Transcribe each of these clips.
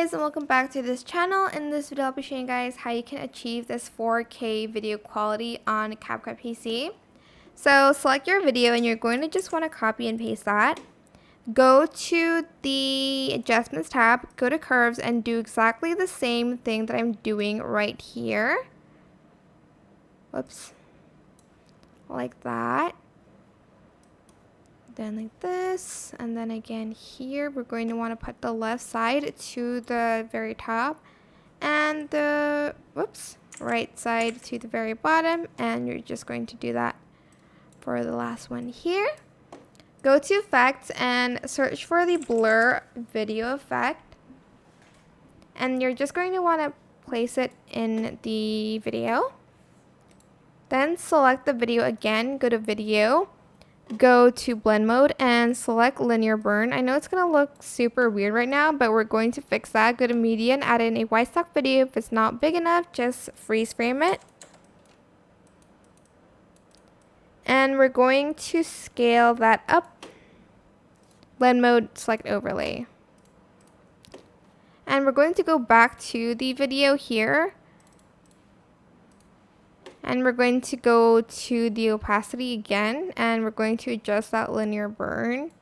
guys, and welcome back to this channel. In this video I'll be showing you guys how you can achieve this 4K video quality on CapCut PC. So select your video and you're going to just want to copy and paste that. Go to the adjustments tab, go to curves, and do exactly the same thing that I'm doing right here. Whoops. Like that. Then like this, and then again here we're going to want to put the left side to the very top and the right side to the very bottom, and you're just going to do that for the last one here. Go to effects and search for the blur video effect, and you're just going to want to place it in the video. Then select the video again, go to video, go to blend mode and select linear burn. I know it's going to look super weird right now, but we're going to fix that. Go to media and add in a white stock video. If it's not big enough, just freeze frame it. And we're going to scale that up. Blend mode, select overlay. And we're going to go back to the video here. And we're going to go to the opacity again, and we're going to adjust that linear burn.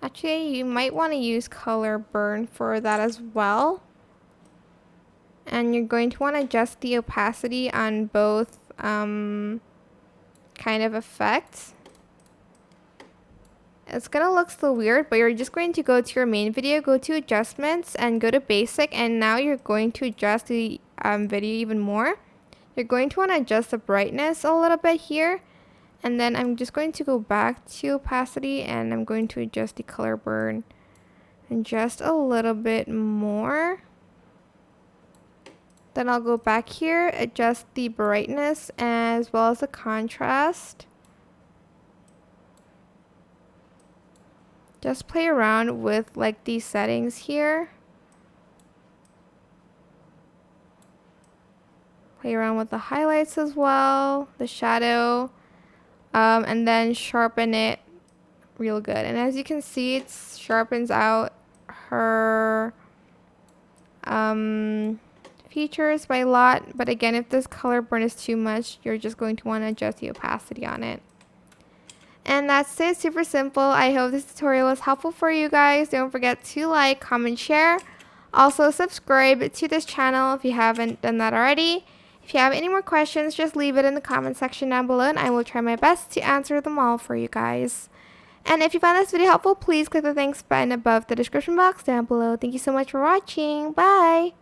Actually, you might want to use color burn for that as well. And you're going to want to adjust the opacity on both kind of effects. It's going to look still weird, but you're just going to go to your main video, go to adjustments, and go to basic, and now you're going to adjust the video even more. You're going to want to adjust the brightness a little bit here, and then I'm just going to go back to opacity, and I'm going to adjust the color burn and just a little bit more. Then I'll go back here, adjust the brightness as well as the contrast. Just play around with like these settings here. Play around with the highlights as well, the shadow, and then sharpen it real good. And as you can see, it sharpens out her features by a lot. But again, if this color burn is too much, you're just going to want to adjust the opacity on it. And that's it, super simple. I hope this tutorial was helpful for you guys. Don't forget to like, comment, share. Also subscribe to this channel if you haven't done that already. If you have any more questions, just leave it in the comment section down below, and I will try my best to answer them all for you guys. And if you found this video helpful, please click the thanks button above the description box down below. Thank you so much for watching. Bye!